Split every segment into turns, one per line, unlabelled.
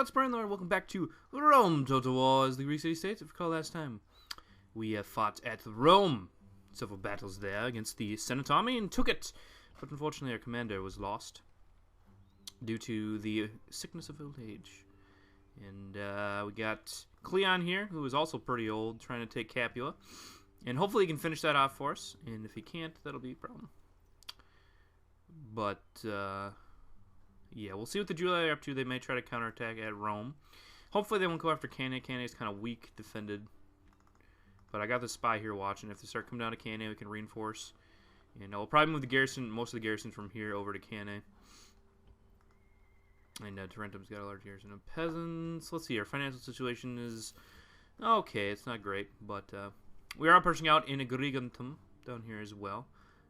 it's Brian Lord. Welcome back to Rome Total War, as the Greek city-states. If you recall last time, we fought at Rome. Several battles there against the Senate army and took it. But unfortunately, our commander was lost due to the sickness of old age. And we got Cleon here, who is also pretty old, trying to take Capua. And hopefully he can finish that off for us. And if he can't, that'll be a problem. But, yeah, we'll see what the Julii are up to. They may try to counterattack at Rome. Hopefully they won't go after Cannae. Cannae is kind of weak defended. But I got the spy here watching. If they start coming down to Cannae, we can reinforce. And we'll probably move the garrison, most of the garrison from here over to Cannae. And Tarentum's got a large garrison of peasants. Let's see, our financial situation is okay. It's not great, but we are pushing out in Agrigentum down here as well.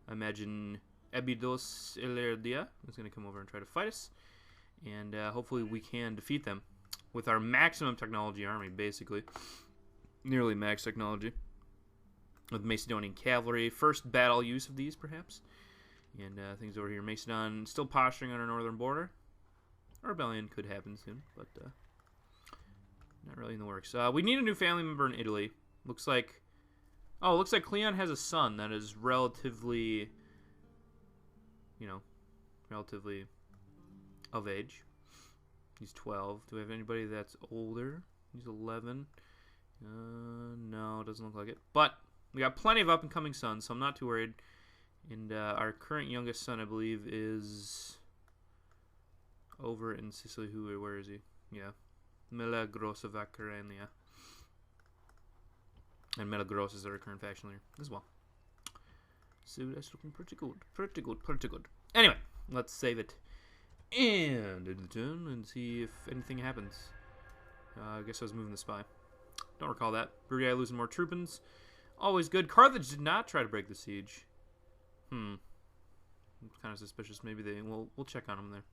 I imagine Abydos Elerdia is going to come over and try to fight us. And hopefully we can defeat them with our maximum technology army, basically. Nearly max technology. With Macedonian cavalry. First battle use of these, perhaps. And things over here. Macedon still posturing on our northern border. A rebellion could happen soon, but not really in the works. We need a new family member in Italy. Looks like... Oh, looks like Cleon has a son that is relatively... You know, relatively of age. He's 12. Do we have anybody that's older? He's 11. No, doesn't look like it. But we got plenty of up-and-coming sons, so I'm not too worried. And our current youngest son, I believe, is over in Sicily. Where is he? Yeah. Melagrossa Vacarenia. And Melagross is our current faction leader as well. So that's looking pretty good. Pretty good, pretty good. Anyway, let's save it. And in the turn and see if anything happens. I guess I was moving the spy. Don't recall that. Bruti losing more troopins. Always good. Carthage did not try to break the siege. It's kind of suspicious. Maybe they... We'll check on them there.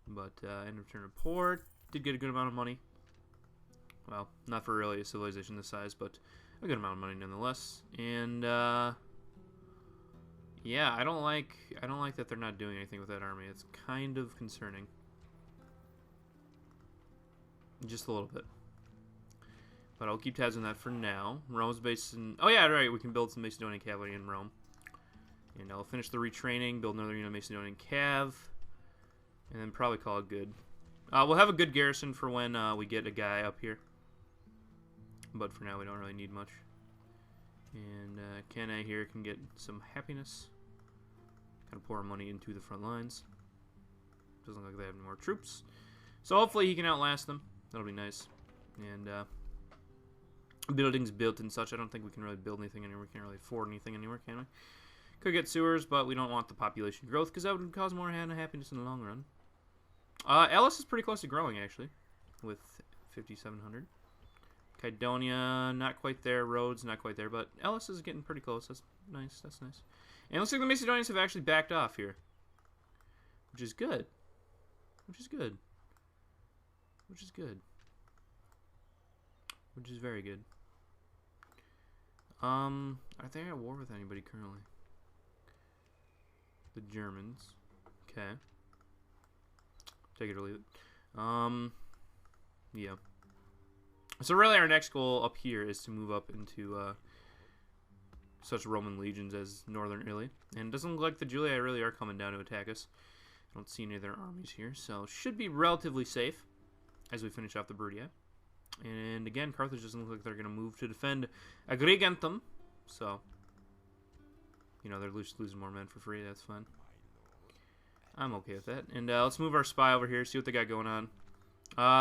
But, end of turn report. Did get a good amount of money. Well, not for really a civilization this size, but a good amount of money nonetheless. And, yeah, I don't like that they're not doing anything with that army. It's kind of concerning. Just a little bit. But I'll keep tabs on that for now. Rome's based in... Oh, yeah, right. We can build some Macedonian cavalry in Rome. And I'll finish the retraining, build another unit of Macedonian cav, and then probably call it good. We'll have a good garrison for when we get a guy up here. But for now, we don't really need much. And Cannae here can get some happiness. Kind of pour money into the front lines. Doesn't look like they have any more troops. So hopefully he can outlast them. That'll be nice. And buildings built and such. I don't think we can really build anything anywhere. We can't really afford anything anywhere, can we? Could get sewers, but we don't want the population growth because that would cause more happiness in the long run. Ellis is pretty close to growing, actually, with 5,700. Kydonia, not quite there. Rhodes, not quite there. But Ellis is getting pretty close. That's nice. That's nice. And it looks like the Macedonians have actually backed off here. Which is good. Which is good. Which is good. Which is very good. Are they at war with anybody currently? The Germans. Okay. Take it or leave it. Yeah. So really our next goal up here is to move up into such Roman legions as northern Italy. And it doesn't look like the Julii really are coming down to attack us. I don't see any of their armies here. So should be relatively safe as we finish off the Bruti. And again, Carthage doesn't look like they're going to move to defend Agrigentum. So, you know, they're losing more men for free. That's fine. I'm okay with that. And let's move our spy over here, see what they got going on.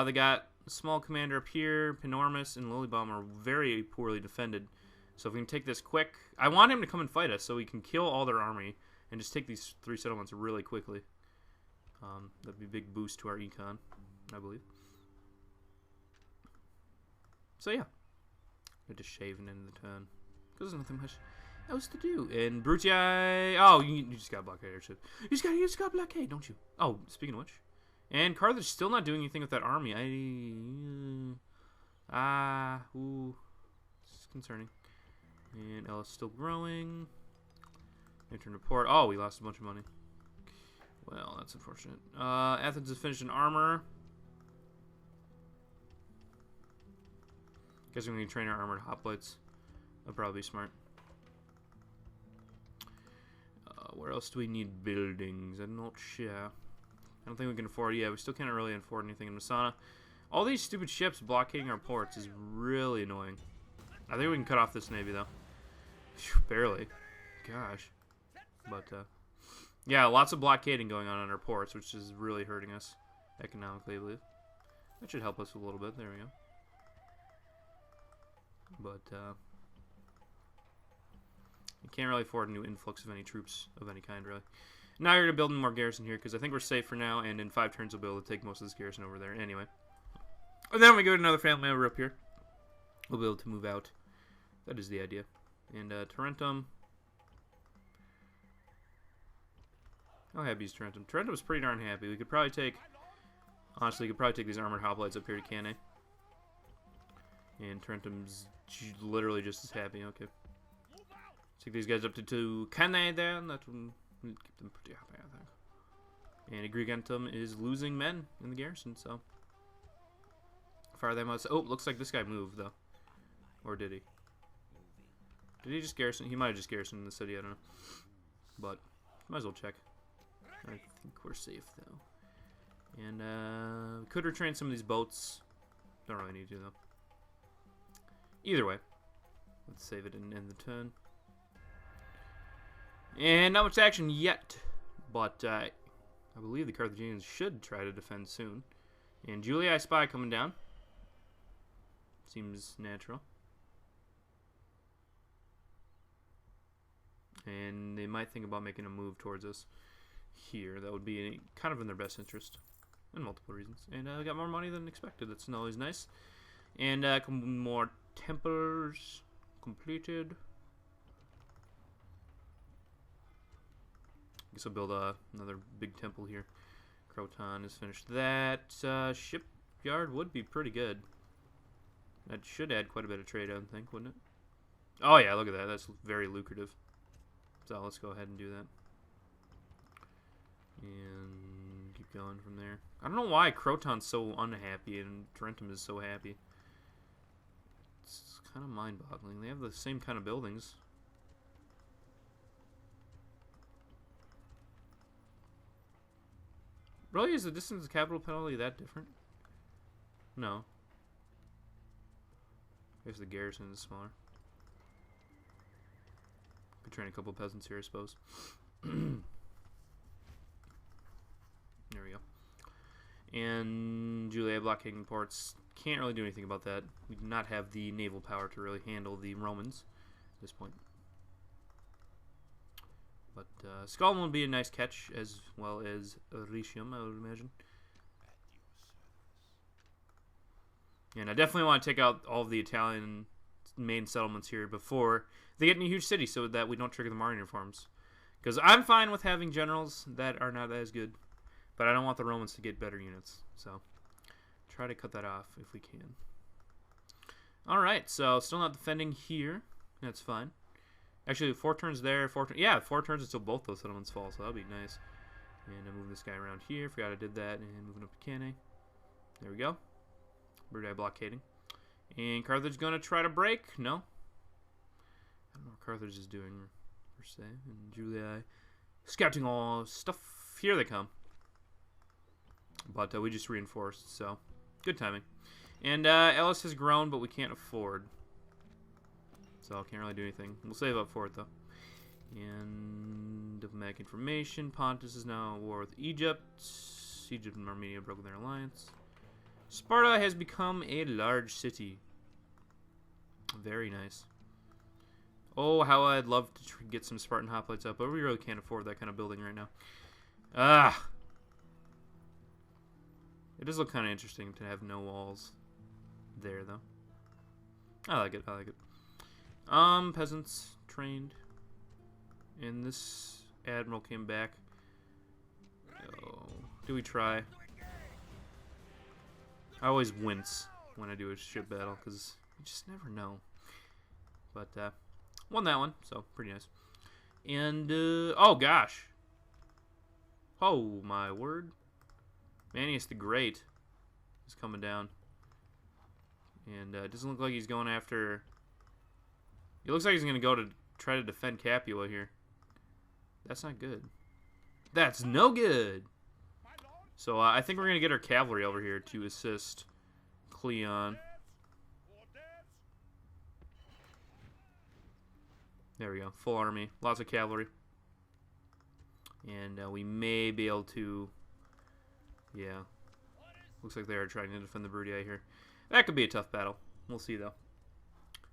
They got a small commander up here. Panormus and Lilybom are very poorly defended. So if we can take this quick... I want him to come and fight us so we can kill all their army and just take these 3 settlements really quickly. That'd be a big boost to our econ, I believe. So yeah. I'm just shaving into the turn. Because there's nothing much else to do. And Bruti... Oh, you just got blockade airship. You just got blockade, don't you? Oh, speaking of which. And Carthage still not doing anything with that army. It's concerning. And Ellis still growing. Return report. Oh, we lost a bunch of money. Well, that's unfortunate. Athens is finished in armor. Guess we're going to train our armored hoplites. That'd probably be smart. Where else do we need buildings? I'm not sure. I don't think we can afford. Yeah, we still can't really afford anything in Masana. All these stupid ships blockading our ports is really annoying. I think we can cut off this navy though. Phew, barely. Gosh. But yeah, lots of blockading going on our ports, which is really hurting us economically, I believe. That should help us a little bit. There we go. But you can't really afford a new influx of any troops of any kind, really. Now you're going to build more garrison here, because I think we're safe for now, and in 5 turns we'll be able to take most of this garrison over there anyway. And then we go to another family member up here. We'll be able to move out. That is the idea. And Tarentum. How happy is Tarentum? Tarentum's pretty darn happy. We could probably take... Honestly, we could probably take these armored hoplites up here to Cannae. And Tarentum's literally just as happy. Okay. Take these guys up to Cannae there, and that will keep them pretty happy, I think. And Agrigentum is losing men in the garrison, so... Fire them out. Oh, looks like this guy moved, though. Or did he? Did he just garrison? He might have just garrisoned the city, I don't know. But, might as well check. I think we're safe, though. And, we could retrain some of these boats. Don't really need to, though. Either way. Let's save it and end the turn. And not much action yet. But, I believe the Carthaginians should try to defend soon. And Julii spy coming down. Seems natural. And they might think about making a move towards us here. That would be kind of in their best interest. In multiple reasons. And I got more money than expected. That's always nice. And more temples completed. Guess I'll build another big temple here. Croton has finished that. Shipyard would be pretty good. That should add quite a bit of trade, I would think, wouldn't it? Oh yeah, look at that. That's very lucrative. So let's go ahead and do that. And keep going from there. I don't know why Croton's so unhappy and Tarentum is so happy. It's kind of mind-boggling. They have the same kind of buildings. Really? Is the distance to capital penalty that different? No. I guess the garrison is smaller. Could train a couple peasants here, I suppose. There we go. And Julia blockading ports. Can't really do anything about that. We do not have the naval power to really handle the Romans at this point. But Scotland would be a nice catch, as well as Ricium, I would imagine. And I definitely want to take out all of the Italian main settlements here before they get in a huge city, so that we don't trigger the Marian reforms. Because I'm fine with having generals that are not as good, but I don't want the Romans to get better units. So try to cut that off if we can. Alright, so still not defending here. That's fine. Actually, 4 turns there, 4 turns until both those settlements fall, so that'll be nice. And I move this guy around here. Forgot I did that. And moving up to Cannae. There we go. Bruti blockading. And Carthage going to try to break? No. I don't know what Carthage is doing, per se. And Julii scouting all stuff. Here they come. But we just reinforced, so good timing. And Ellis has grown, but we can't afford. So I can't really do anything. We'll save up for it, though. And diplomatic information. Pontus is now at war with Egypt. Egypt and Armenia broke their alliance. Sparta has become a large city. Very nice. Oh, how I'd love to get some Spartan hoplites up, but we really can't afford that kind of building right now. Ah! It does look kind of interesting to have no walls there, though. I like it, I like it. Peasants trained. And this admiral came back. Oh, do we try? I always wince when I do a ship battle, because you just never know. But, won that one, so pretty nice. And, oh gosh. Oh my word. Manius the Great is coming down. And it doesn't look like he's going after... It looks like he's going to go to try to defend Capua here. That's not good. That's no good! So I think we're going to get our cavalry over here to assist Cleon. There we go. Full army. Lots of cavalry. And we may be able to... Yeah. Looks like they are trying to defend the Bruti here. That could be a tough battle. We'll see, though.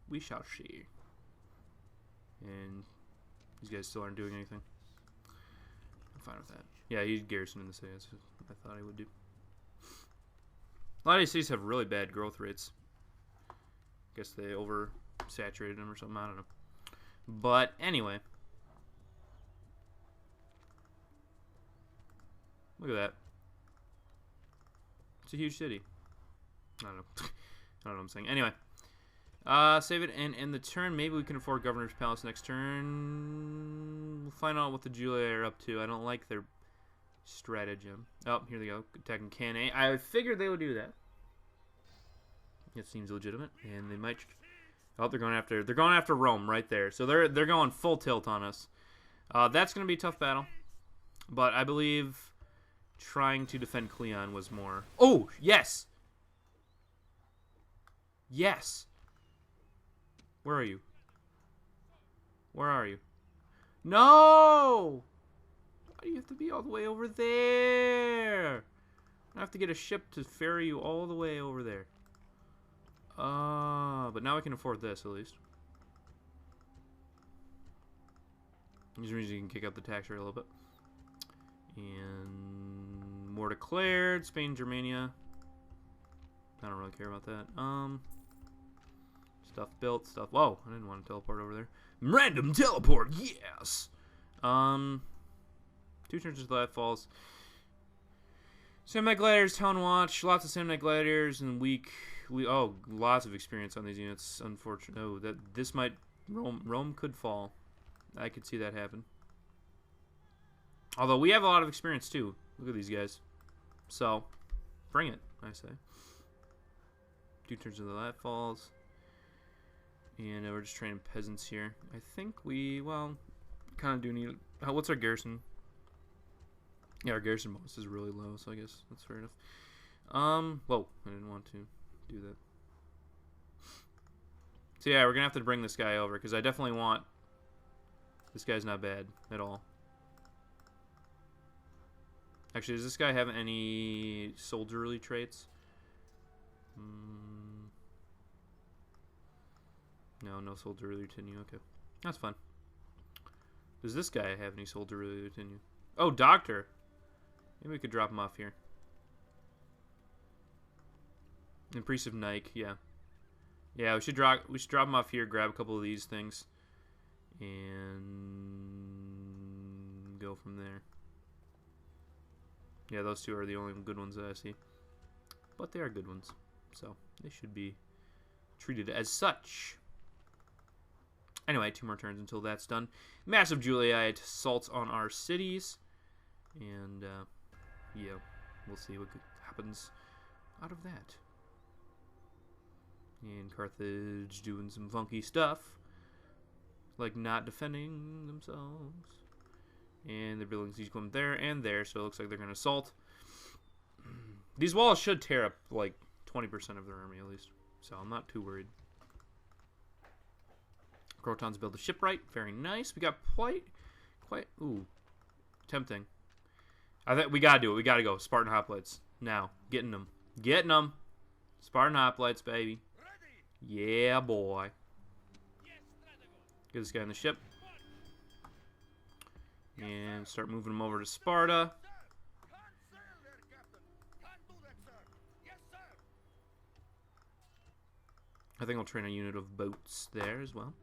We shall see. And these guys still aren't doing anything. I'm fine with that. Yeah, he's garrisoning the city. That's what I thought he would do. A lot of these cities have really bad growth rates. Guess they oversaturated them or something. I don't know. But anyway. Look at that. It's a huge city. I don't know. I don't know what I'm saying. Anyway. Save it and end the turn. Maybe we can afford Governor's Palace next turn. We'll find out what the Julii are up to. I don't like their stratagem. Oh, here they go. Attacking Cannae. I figured they would do that. It seems legitimate. And they might... Oh, they're going after Rome right there. So they're going full tilt on us. That's going to be a tough battle. But I believe trying to defend Cleon was more... Oh, yes! Yes! Where are you? Where are you? No! Why do you have to be all the way over there? I have to get a ship to ferry you all the way over there. But now I can afford this at least. This means you can kick up the tax rate a little bit. And more declared. Spain, Germania. I don't really care about that. Stuff built, stuff. Whoa, I didn't want to teleport over there. Random teleport, yes. 2 turns until that falls. Samnite Gladiators, Town Watch, lots of Samnite Gladiators, and oh, lots of experience on these units. Unfortunately, oh, this might Rome could fall. I could see that happen. Although we have a lot of experience too. Look at these guys. So, bring it, I say. 2 turns until that falls. And we're just training peasants here. I think we, well, kind of do need... what's our garrison? Yeah, our garrison bonus is really low, so I guess that's fair enough. Whoa, I didn't want to do that. So yeah, we're going to have to bring this guy over, because I definitely want... This guy's not bad at all. Actually, does this guy have any soldierly traits? No soldierly retinue. Okay, that's fine. Does this guy have any soldierly retinue? Oh, doctor. Maybe we could drop him off here. And priest of Nike, yeah. Yeah, we should drop him off here. Grab a couple of these things, and go from there. Yeah, those 2 are the only good ones that I see, but they are good ones, so they should be treated as such. Anyway, 2 more turns until that's done. Massive Julii assaults on our cities. And, yeah, we'll see what happens out of that. And Carthage doing some funky stuff. Like not defending themselves. And they're building siege equipment there and there, so it looks like they're going to assault. These walls should tear up, like, 20% of their army at least. So I'm not too worried. Crotons build a shipwright. Very nice. We got quite, ooh, tempting. I think we gotta do it. We gotta go. Spartan hoplites. Now. Getting them. Getting them. Spartan hoplites, baby. Yeah, boy. Get this guy on the ship. And start moving him over to Sparta. I think I'll train a unit of boats there as well.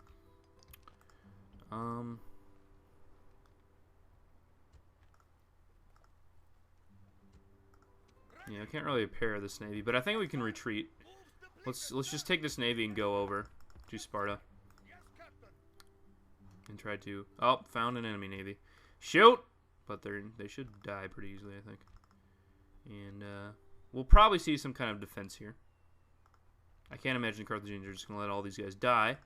Yeah, I can't really repair this navy, but I think we can retreat. Let's just take this navy and go over to Sparta. And try to... Oh, found an enemy navy. Shoot! But they should die pretty easily, I think. And we'll probably see some kind of defense here. I can't imagine the Carthaginians are just going to let all these guys die.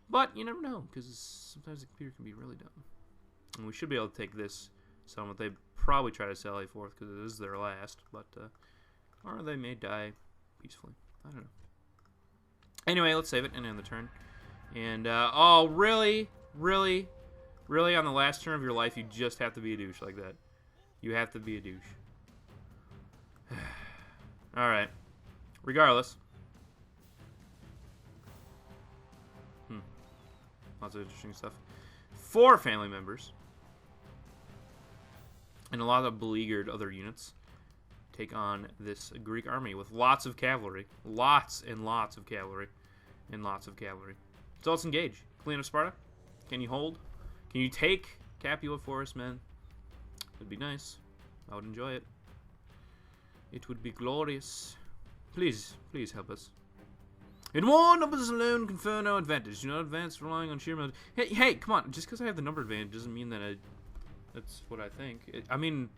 But you never know, because sometimes the computer can be really dumb. And we should be able to take this settlement. They probably try to sally forth because it is their last. But, or they may die peacefully. I don't know. Anyway, let's save it and end the turn. And, oh, really? Really? Really, on the last turn of your life, you just have to be a douche like that. You have to be a douche. Alright. Regardless. Lots of interesting stuff. 4 family members. And a lot of beleaguered other units take on this Greek army with lots of cavalry. Lots and lots of cavalry. And lots of cavalry. So let's engage. Clean of Sparta. Can you hold? Can you take Capua for us, man? It'd be nice. I would enjoy it. It would be glorious. Please, please help us. In war, numbers alone confer no advantage. Do not advance relying on sheer military. Hey, come on. Just because I have the number advantage doesn't mean that that's what I think. I mean,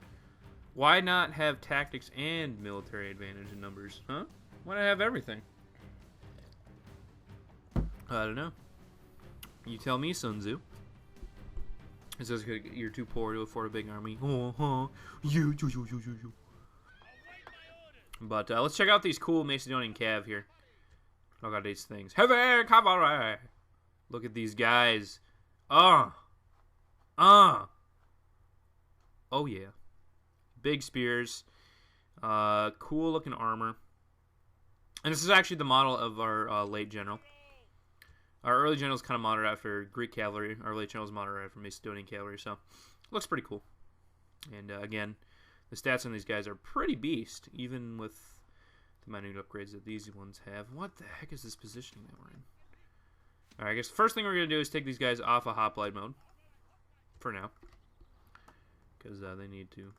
why not have tactics and military advantage in numbers, huh? Why not have everything? I don't know. You tell me, Sun Tzu. It says you're too poor to afford a big army. You. But let's check out these cool Macedonian cav here. Look at these things. Heavy cavalry. Look at these guys. Oh yeah. Big spears. Cool looking armor. And this is actually the model of our late general. Our early general is kind of modeled after Greek cavalry. Our late general is modeled after Macedonian cavalry. So, looks pretty cool. And again, the stats on these guys are pretty beast, even with the minute upgrades that these ones have. What the heck is this positioning that we're in? Alright, I guess the first thing we're going to do is take these guys off of hoplite mode. For now. Because they need to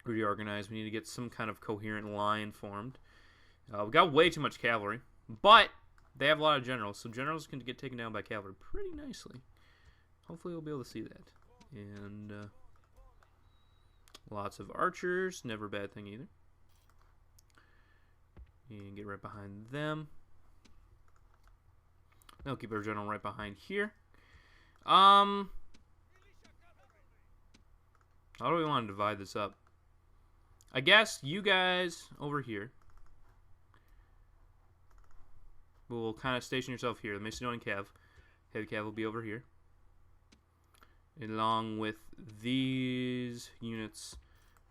reorganize. We need to get some kind of coherent line formed. We've got way too much cavalry. But they have a lot of generals. So generals can get taken down by cavalry pretty nicely. Hopefully we'll be able to see that. And lots of archers. Never a bad thing either. And get right behind them. They'll keep our general right behind here. How do we want to divide this up? I guess you guys over here will kind of station yourself here. The Macedonian cav, heavy cav will be over here, along with these units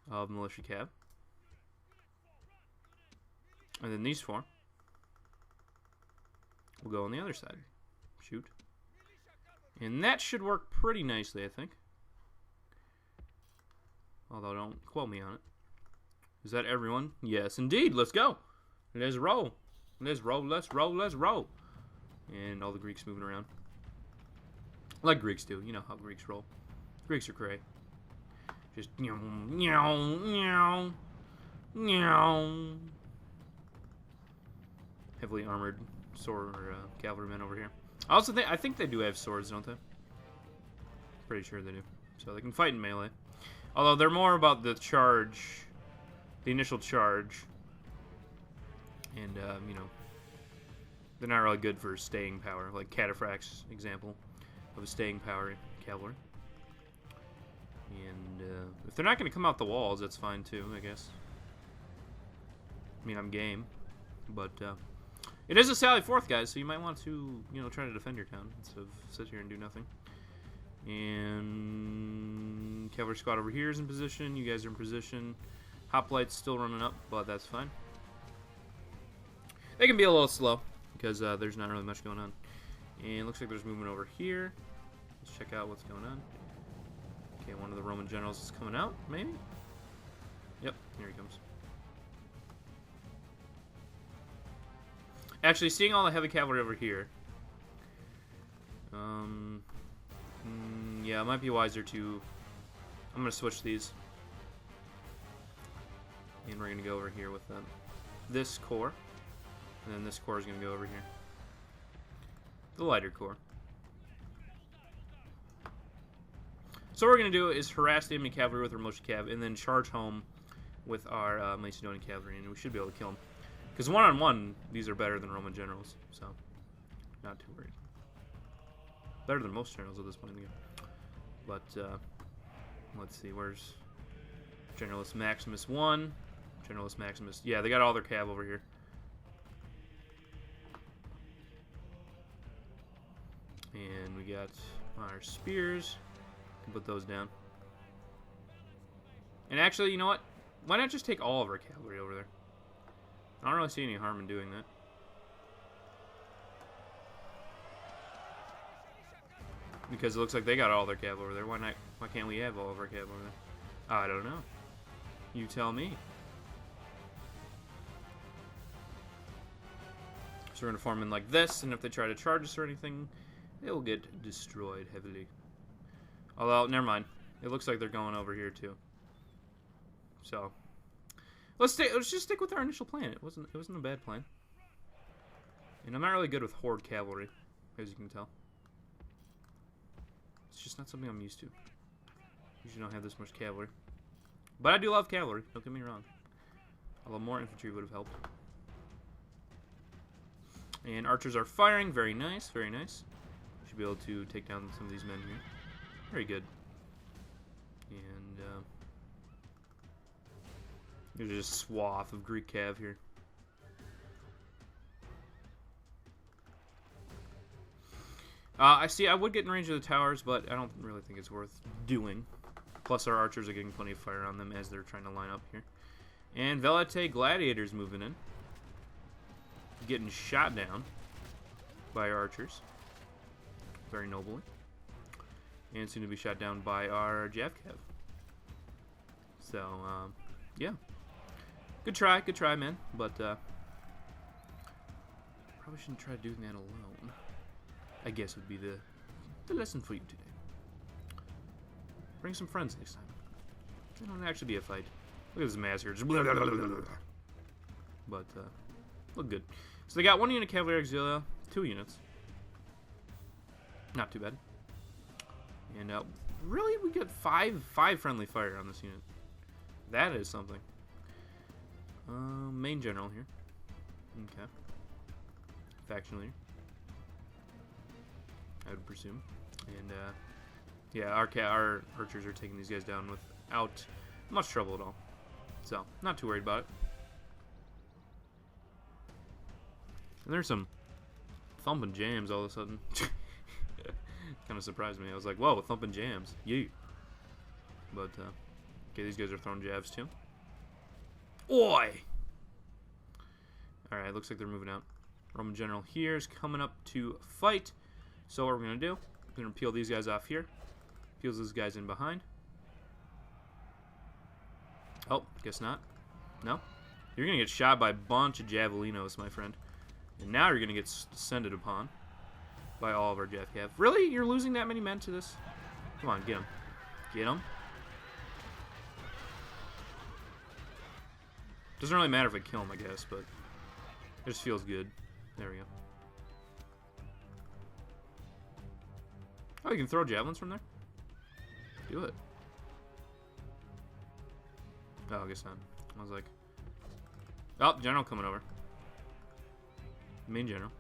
of militia cav. And then these 4 will go on the other side. Shoot. And that should work pretty nicely, I think. Although, don't quote me on it. Is that everyone? Yes, indeed. Let's go. Let's roll. Let's roll, let's roll, let's roll. And all the Greeks moving around. Like Greeks do. You know how Greeks roll. Greeks are cray. Just, meow, meow, meow, meow. Heavily armored sword or cavalrymen over here. I think they do have swords, don't they? Pretty sure they do. So they can fight in melee. Although they're more about the charge, the initial charge. And, you know, they're not really good for staying power. Like Cataphract's example of a staying power cavalry. And if they're not going to come out the walls, that's fine too, I guess. I mean, I'm game. But it is a sally forth, guys, so you might want to, you know, try to defend your town instead of sit here and do nothing. And cavalry squad over here is in position. You guys are in position. Hoplite's still running up, but that's fine. They can be a little slow because there's not really much going on. And looks like there's movement over here. Let's check out what's going on. Okay, one of the Roman generals is coming out, maybe? Yep, here he comes. Actually, seeing all the heavy cavalry over here, yeah, it might be wiser to, I'm going to switch these. And we're going to go over here with this corps. And then this corps is going to go over here. The lighter corps. So what we're going to do is harass the enemy cavalry with our militia cav, and then charge home with our Macedonian cavalry, and we should be able to kill them. Because one-on-one, these are better than Roman generals, so not too worried. Better than most generals at this point in the game. But, let's see, where's Generalist Maximus 1? Generalist Maximus, yeah, they got all their cav over here. And we got our spears. Can put those down. And actually, you know what? Why not just take all of our cavalry over there? I don't really see any harm in doing that. Because it looks like they got all their cav over there. Why not? Why can't we have all of our cav over there? I don't know. You tell me. So we're going to form in like this, and if they try to charge us or anything, they will get destroyed heavily. Although, never mind. It looks like they're going over here too. So let's just stick with our initial plan. It wasn't a bad plan. And I'm not really good with horde cavalry, as you can tell. It's just not something I'm used to. Usually don't have this much cavalry. But I do love cavalry, don't get me wrong. Although more infantry would have helped. And archers are firing, very nice, very nice. Should be able to take down some of these men here. Very good. And there's just a swath of Greek cav here. I see, I would get in range of the towers, but I don't really think it's worth doing. Plus our archers are getting plenty of fire on them as they're trying to line up here. And Velite Gladiators moving in. Getting shot down by our archers. Very nobly. And soon to be shot down by our Javcav. So, yeah. Good try, man. But, probably shouldn't try doing that alone. I guess would be the lesson for you today. Bring some friends next time. It don't actually be a fight. Look at this massacre. Just blah, blah, blah, blah, blah. But, look good. So they got 1 unit Cavalry Auxilia, 2 units. Not too bad. And, really, we get 5 friendly fire on this unit. That is something. Main general here. Okay. Faction leader, I would presume. And, yeah, our archers are taking these guys down without much trouble at all. So, not too worried about it. And there's some thumping jams all of a sudden. Kind of surprised me. I was like, whoa, thumping jams. Yeah. But, okay, these guys are throwing jabs too. Oi! Alright, looks like they're moving out. Roman general here is coming up to fight. So what we're going to do, we're going to peel these guys off here. Peels those guys in behind. Oh, guess not. No? You're going to get shot by a bunch of Javelinos, my friend. And now you're going to get descended upon by all of our Javcav. Really? You're losing that many men to this? Come on, get them. Get them. Doesn't really matter if I kill them, I guess, but it just feels good. There we go. Oh, you can throw javelins from there? Do it. Oh, I guess not. I was like... Oh, general coming over. Main general.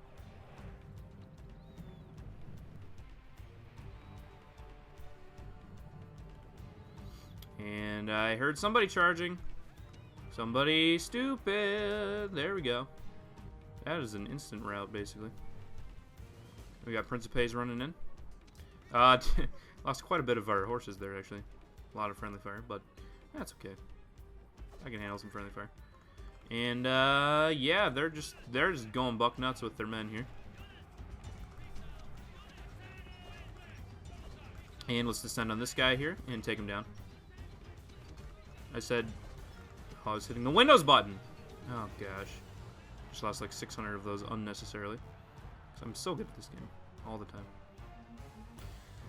And I heard somebody charging. Somebody stupid. There we go. That is an instant rout, basically. We got Principes running in. Lost quite a bit of our horses there, actually. A lot of friendly fire, but that's okay. I can handle some friendly fire. And, yeah, they're just going buck nuts with their men here. And let's descend on this guy here and take him down. I said... Oh, I was hitting the Windows button. Oh, gosh. Just lost like 600 of those unnecessarily. So I'm so good at this game. All the time.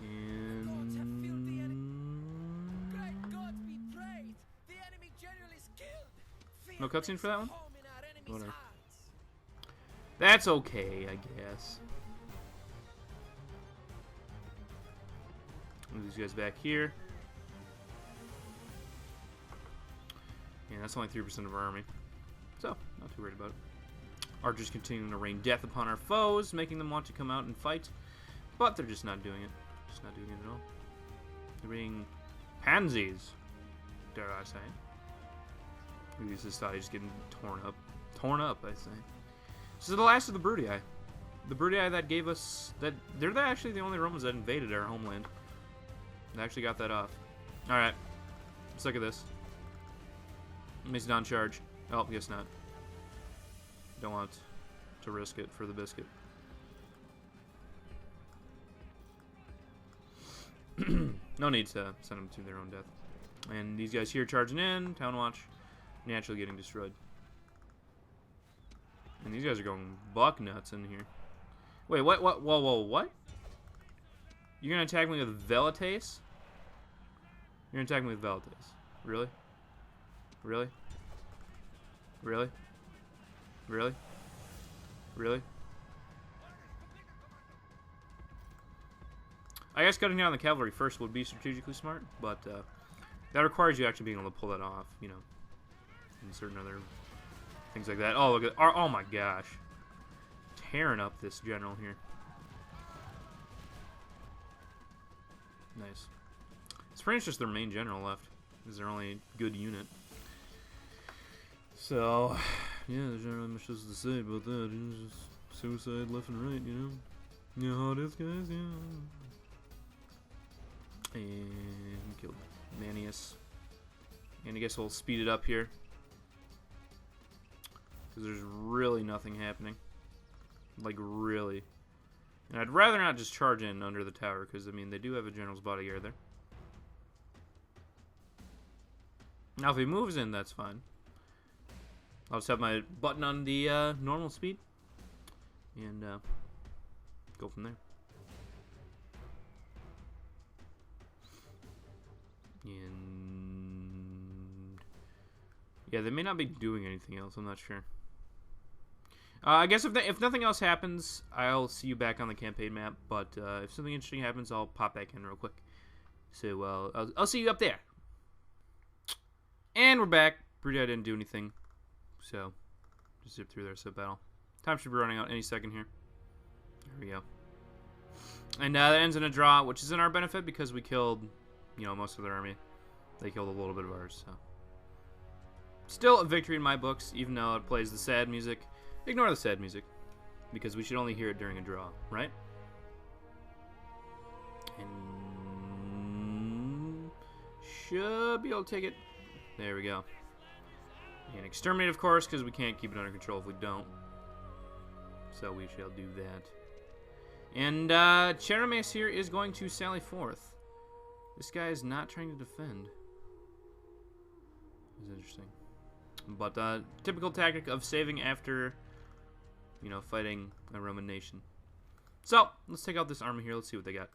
And... No cutscene for that one? Whatever. That's okay, I guess. Move these guys back here. And that's only 3% of our army. So, Not too worried about it. Archers continuing to rain death upon our foes, making them want to come out and fight. But they're just not doing it. Just not doing it at all. They're being pansies, dare I say. Maybe this society is getting torn up. Torn up, I say. This is the last of the Bruti. The Bruti that gave us... They're actually the only Romans that invaded our homeland. They actually got that off. Alright. Sick of this. Macedon charge. Oh, guess not. Don't want to risk it for the biscuit. No need to send them to their own death. And these guys here charging in. Town watch. Naturally getting destroyed. And these guys are going buck nuts in here. Wait, what? Whoa, what? You're gonna attack me with Velites? You're gonna attack me with Velites. Really? Really? Really? Really? Really? I guess cutting down the cavalry first would be strategically smart, but that requires you actually being able to pull that off, you know, and certain other things like that. Oh, look at... Oh my gosh. Tearing up this general here. Nice. It's pretty much just their main general left. Is their only good unit. So, yeah, there's not really much else to say about that. It's just suicide left and right, you know? You know how it is, guys? Yeah. And killed Manius. And I guess we'll speed it up here. Because there's really nothing happening. Like, really. And I'd rather not just charge in under the tower, because, I mean, they do have a general's bodyguard there. Now, if he moves in, that's fine. I'll just have my button on the normal speed. And go from there. And yeah, they may not be doing anything else. I'm not sure. I guess if nothing else happens, I'll see you back on the campaign map. But if something interesting happens, I'll pop back in real quick. So I'll see you up there. And we're back. Bruti didn't do anything, so just zip through there. So battle time should be running out any second here. There we go. And that ends in a draw, which is in our benefit because we killed, you know, most of their army. They killed a little bit of ours. So still a victory in my books, even though it plays the sad music. Ignore the sad music, because we should only hear it during a draw, right? And should be able to take it. There we go. And exterminate, of course, because we can't keep it under control if we don't. So we shall do that. And Cherames here is going to sally forth. This guy is not trying to defend. It's interesting. But typical tactic of saving after, you know, fighting a Roman nation. So, let's take out this army here. Let's see what they got.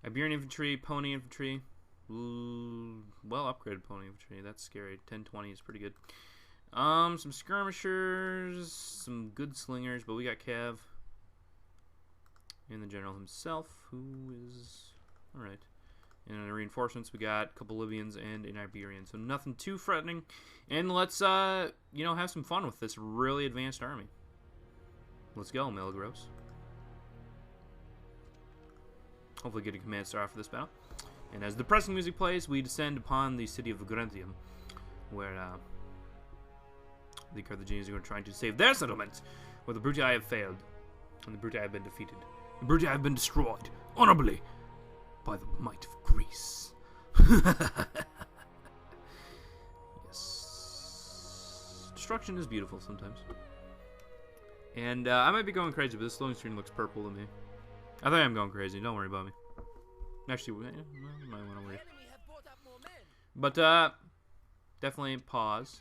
Iberian infantry, pony infantry. Ooh, well upgraded pony infantry. That's scary. 1020 is pretty good. Some skirmishers, some good slingers, but we got Cav. And the general himself, who is... Alright. And in the reinforcements, we got a couple Libyans and an Iberian. So nothing too threatening. And let's, you know, have some fun with this really advanced army. Let's go, Melagros. Hopefully get a command star for this battle. And as the pressing music plays, we descend upon the city of Vigrentium, where the Carthaginians are trying to save their settlement, where the Bruti have failed, and the Bruti have been defeated. The Bruti have been destroyed, honorably, by the might of Greece. Yes. Destruction is beautiful sometimes. And I might be going crazy, but this loading screen looks purple to me. I think I'm going crazy. Don't worry about me. Actually, you might want to wait. But definitely pause,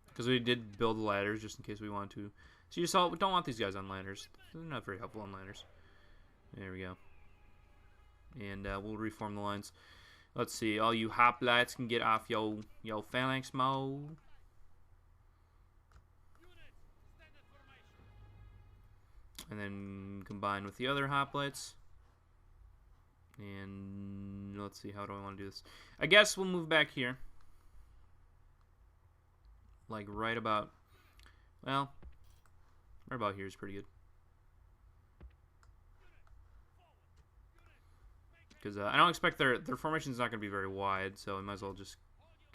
because we did build the ladders just in case we want to. So you saw, we don't want these guys on ladders. They're not very helpful on ladders. There we go. And we'll reform the lines. Let's see. All you hoplites can get off yo phalanx mode. And then combine with the other hoplites. And let's see, how do I want to do this? I guess we'll move back here. Like right about Well, right about here is pretty good. Because I don't expect their formation's not going to be very wide, so we might as well just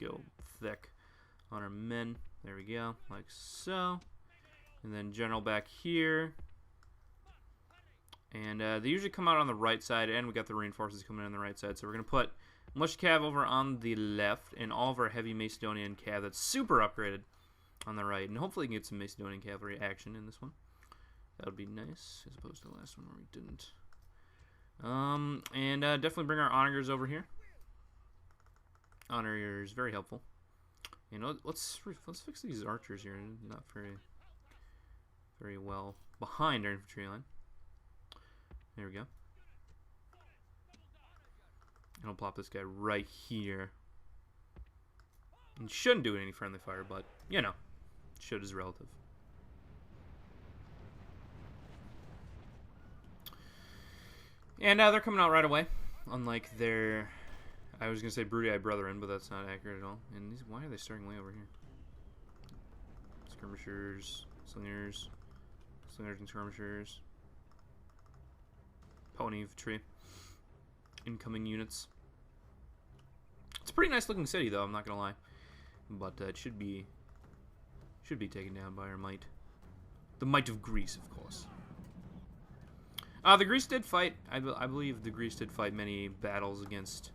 go thick on our men. There we go, like so. And then general back here. And they usually come out on the right side, and we got the reinforcements coming in on the right side. So we're going to put militia cav over on the left, and all of our heavy Macedonian cav that's super upgraded on the right. And hopefully we can get some Macedonian cavalry action in this one. That would be nice, as opposed to the last one where we didn't. And definitely bring our onagers over here. Honor is very helpful. You know, let's fix these archers here. Not very well behind our infantry line. There we go. And I'll plop this guy right here. And shouldn't do any friendly fire, but you know, should is relative. And they're coming out right away, unlike their, I was going to say Bruti brethren, but that's not accurate at all. And these, why are they starting way over here? Skirmishers, slingers and skirmishers. Pony infantry. Incoming units. It's a pretty nice looking city though, I'm not going to lie. But it should be taken down by our might. The might of Greece, of course. The Greeks did fight. I believe the Greeks did fight many battles against.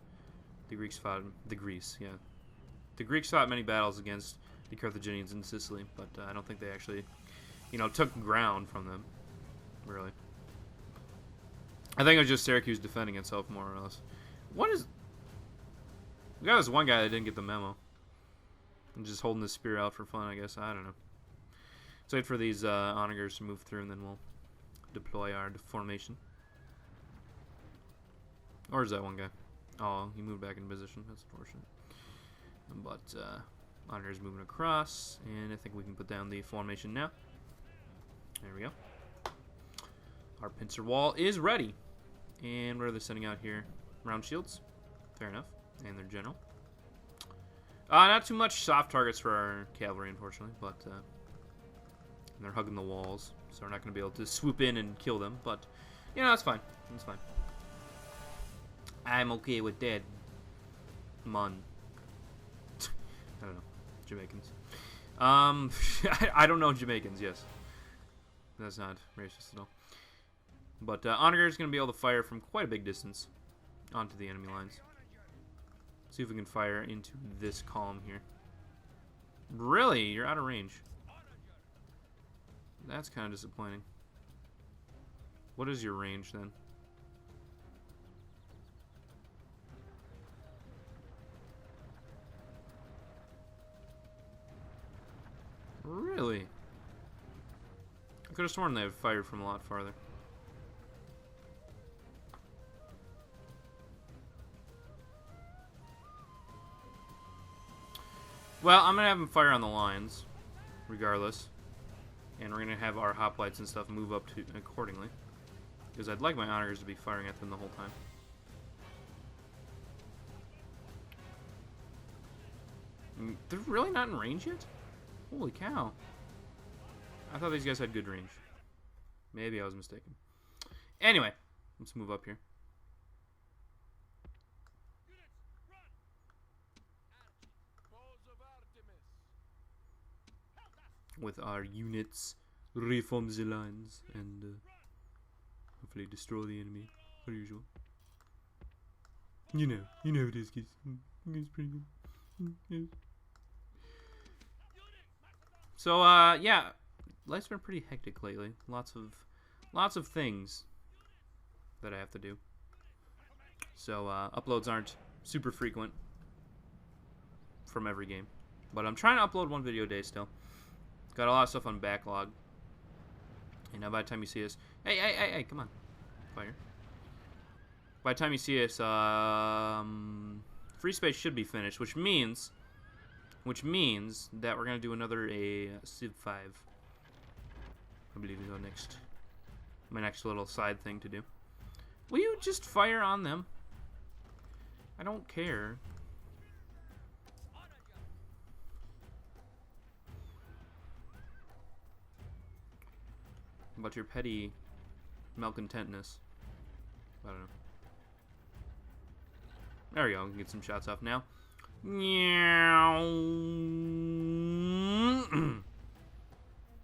The Greeks fought the Greece. Yeah, the Greeks fought many battles against the Carthaginians in Sicily, but I don't think they actually, you know, took ground from them. Really, I think it was just Syracuse defending itself more or less. What is? We got this one guy that didn't get the memo. I'm just holding this spear out for fun, I guess. I don't know. Let's wait for these onagers to move through, and then we'll deploy our formation. Or is that one guy? Oh, he moved back in position. That's unfortunate. But Honor is moving across, and I think we can put down the formation now. There we go. Our pincer wall is ready. And what are they sending out here? Round shields. Fair enough. And their general. Not too much soft targets for our cavalry, unfortunately, but they're hugging the walls, so we're not going to be able to swoop in and kill them, but, you know, that's fine. That's fine. I'm okay with that. Mun. I don't know. Jamaicans. I don't know Jamaicans, yes. That's not racist at all. But Onager is going to be able to fire from quite a big distance onto the enemy lines. See if we can fire into this column here. Really? You're out of range. That's kind of disappointing. What is your range then? Really? I could have sworn they had fired from a lot farther. Well, I'm going to have them fire on the lines, regardless. And we're going to have our hoplites and stuff move up to accordingly. Because I'd like my honors to be firing at them the whole time. They're really not in range yet? Holy cow. I thought these guys had good range. Maybe I was mistaken. Anyway, let's move up here. With our units, reform the lines, and hopefully destroy the enemy, per usual. You know how it is, kids. It's pretty good. Yeah. So, yeah, life's been pretty hectic lately. Lots of things that I have to do. So, uploads aren't super frequent from every game, but I'm trying to upload one video a day still. Got a lot of stuff on backlog. And now by the time you see us... Hey, come on. Fire. By the time you see us, Free Space should be finished, which means that we're going to do another Civ 5. I believe is my next little side thing to do. Will you just fire on them? I don't care. about your petty malcontentness. I don't know. There we go. We can get some shots off now.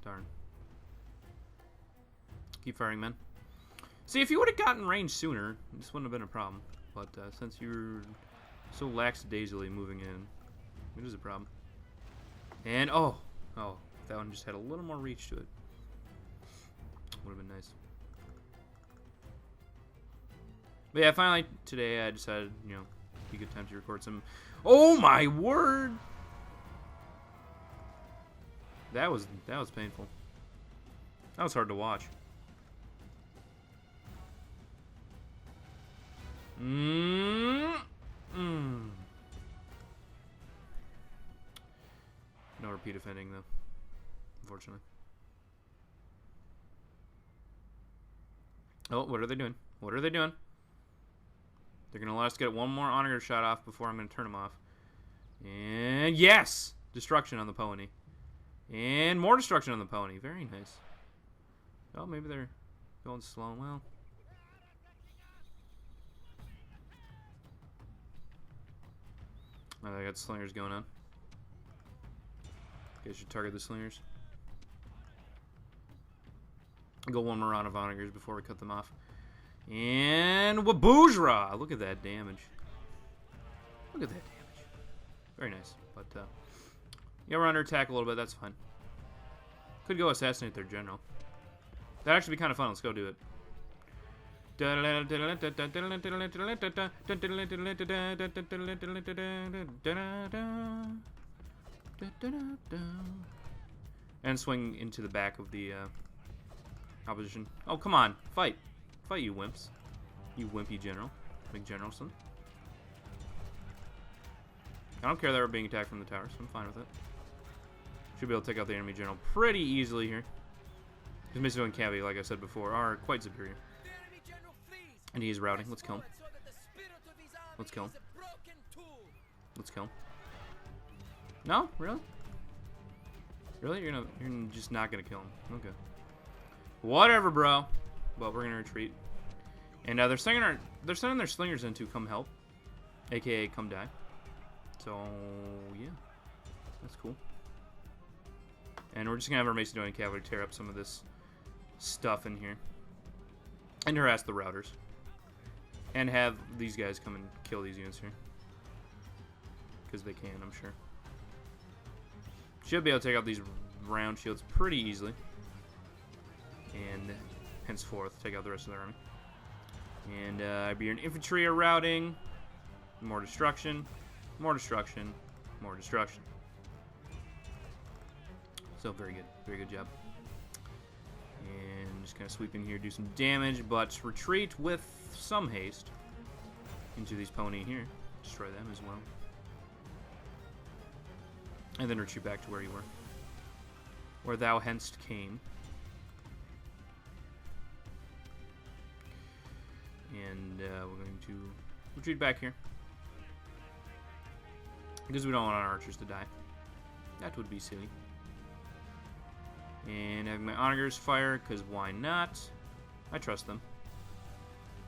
Darn. Keep firing, men. See, if you would have gotten range sooner, this wouldn't have been a problem. But since you're so lackadaisically moving in, it is a problem. And, oh, if that one just had a little more reach to it. Would have been nice. But yeah, finally, today I decided, you know, be a good time to record some... Oh, my word! That was painful. That was hard to watch. No repeat offending, though. Unfortunately. Oh, what are they doing? What are they doing? They're going to let us get one more honor shot off before I'm going to turn them off. And yes! Destruction on the pony. And more destruction on the pony. Very nice. Oh, maybe they're going slow. Well. Oh, they got slingers going on. You guys should target the slingers. I'll go one more round of onagers before we cut them off. And Waboojra! Look at that damage. Look at that damage. Very nice. But, yeah, we're under attack a little bit. That's fine. Could go assassinate their general. That'd actually be kind of fun. Let's go do it. And swing into the back of the opposition. Oh, come on. Fight. Fight, you wimps. You wimpy general. McGeneralson. I don't care that we're being attacked from the towers. I'm fine with it. Should be able to take out the enemy general pretty easily here. His Miso and Cavi, like I said before, are quite superior. And he's routing. Let's kill him. Let's kill him. Let's kill him. No? Really? Really? You're just not gonna kill him. Okay. Whatever, bro. But we're gonna retreat. And they're sending their slingers in to come help. AKA come die. So yeah. That's cool. And we're just gonna have our Macedonian cavalry tear up some of this stuff in here. And harass the routers. And have these guys come and kill these units here. Because they can, I'm sure. Should be able to take out these round shields pretty easily. And henceforth, take out the rest of their army. And Iberian infantry are routing. More destruction. More destruction. More destruction. So, very good. Very good job. And just kind of sweep in here, do some damage, but retreat with some haste into these pony here. Destroy them as well. And then retreat back to where you were. Where thou hence came. And we're going to retreat back here. Because we don't want our archers to die. That would be silly. And having my onagers fire, because why not? I trust them.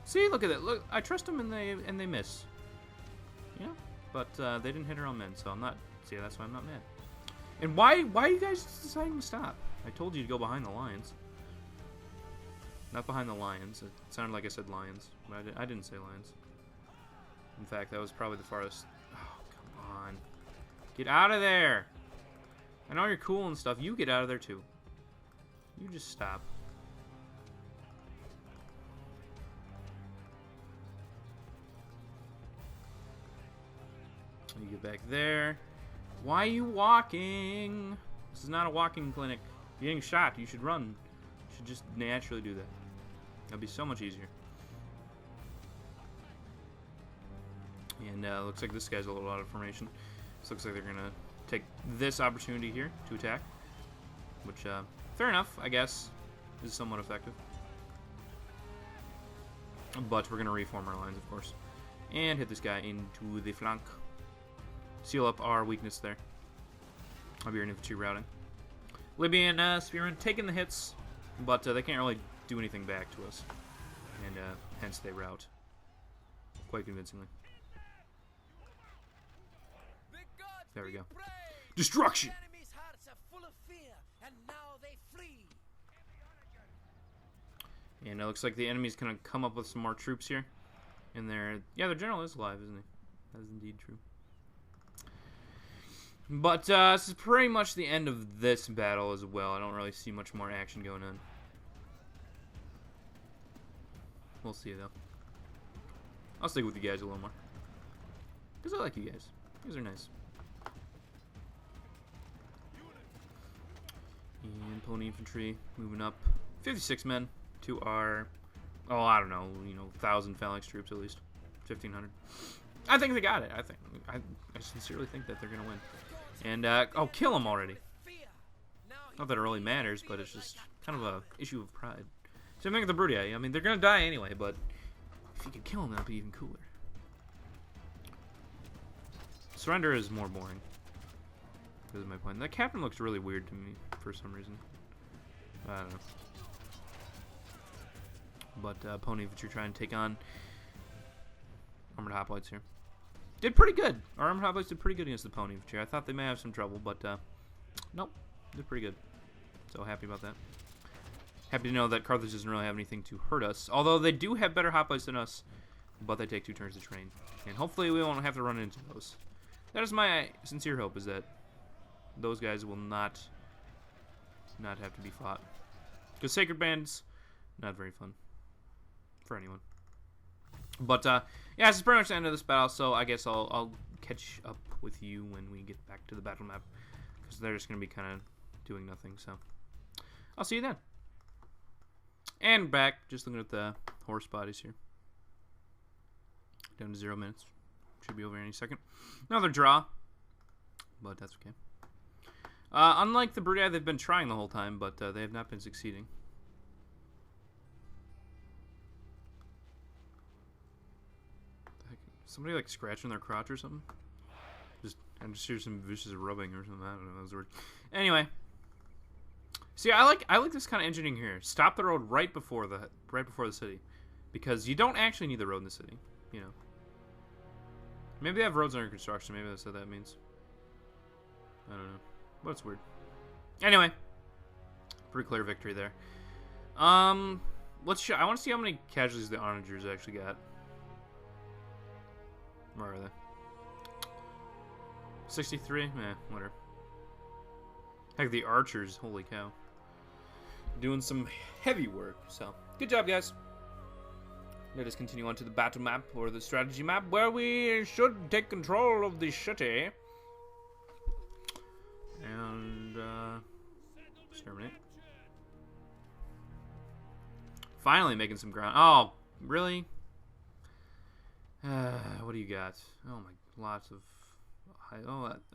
See, look at that. Look, I trust them and they miss. You know? But they didn't hit our own men, so I'm not. See, that's why I'm not mad. And why are you guys deciding to stop? I told you to go behind the lines. Not behind the lions. It sounded like I said lions, but I didn't say lions. In fact, that was probably the farthest. Oh, come on. Get out of there! I know you're cool and stuff. You get out of there, too. You just stop. You get back there. Why are you walking? This is not a walking clinic. If you're getting shot, you should run. You should just naturally do that. That'd be so much easier. And looks like this guy's a little out of formation. This looks like they're going to take this opportunity here to attack. Which, fair enough, I guess, is somewhat effective. But we're going to reform our lines, of course. And hit this guy into the flank. Seal up our weakness there. Iberian infantry routing. Libyan spearmen taking the hits. But they can't really do anything back to us. And hence they rout. Quite convincingly. There we go. Destruction! And it looks like the enemy's gonna come up with some more troops here. And their general is alive, isn't he? That is indeed true. But this is pretty much the end of this battle as well. I don't really see much more action going on. We'll see though. I'll stick with you guys a little more. Because I like you guys. You guys are nice. And pony infantry moving up. 56 men to our, oh, I don't know, 1,000 phalanx troops at least. 1,500. I think they got it. I sincerely think that they're going to win. And, oh, kill them already. Not that it really matters, but it's just kind of a issue of pride. Same thing with the Bruti. I mean, they're going to die anyway, but if you could kill them, that would be even cooler. Surrender is more boring. Is my point. That captain looks really weird to me for some reason. I don't know. But pony infantry trying to take on armored hoplites here. Did pretty good. Our armored hoplites did pretty good against the pony infantry. I thought they may have some trouble, but nope, did pretty good. So happy about that. Happy to know that Carthage doesn't really have anything to hurt us. Although they do have better hoplites than us, but they take 2 turns to train. And hopefully we won't have to run into those. That is my sincere hope, is that those guys will not have to be fought. Because Sacred Band's not very fun for anyone. But, yeah, this is pretty much the end of this battle, so I guess I'll catch up with you when we get back to the battle map. Because they're just going to be kind of doing nothing, so I'll see you then. And back, just looking at the horse bodies here. Down to 0 minutes. Should be over any second. Another draw, but that's okay. Unlike the Bruti, they've been trying the whole time, but they have not been succeeding. Somebody like scratching their crotch or something? I just hear some vicious rubbing or something. I don't know. That was weird. Anyway, see, I like this kind of engineering here. Stop the road right before the city, because you don't actually need the road in the city. Maybe they have roads under construction. Maybe that's what that means. I don't know. But it's weird. Anyway, pretty clear victory there. I want to see how many casualties the onagers actually got. Where are they? 63? Whatever. Heck, the archers, holy cow. Doing some heavy work, so. Good job, guys. Let us continue on to the battle map, or the strategy map, where we should take control of the city. And, exterminate. Finally making some ground. Oh, really? What do you got? Oh my, lots of...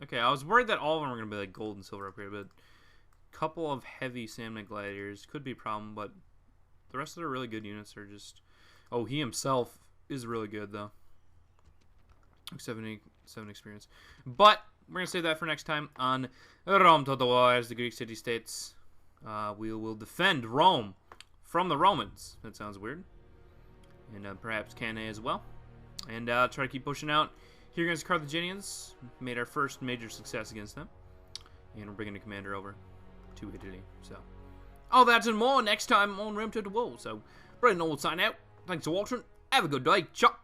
okay, I was worried that all of them were going to be like gold and silver upgrade, but a couple of heavy Samnite gladiators could be a problem, but the rest of the really good units are just... Oh, he himself is really good, though. 7 experience. But we're going to save that for next time on Rome to the Wars, the Greek city-states. We will defend Rome from the Romans. That sounds weird. And perhaps Cannae as well. And try to keep pushing out here against the Carthaginians. Made our first major success against them. And we're bringing a commander over to Italy. So, all that and more next time on Rome to the Wall. So, Brandon will sign out. Thanks for watching. Have a good day. Ciao.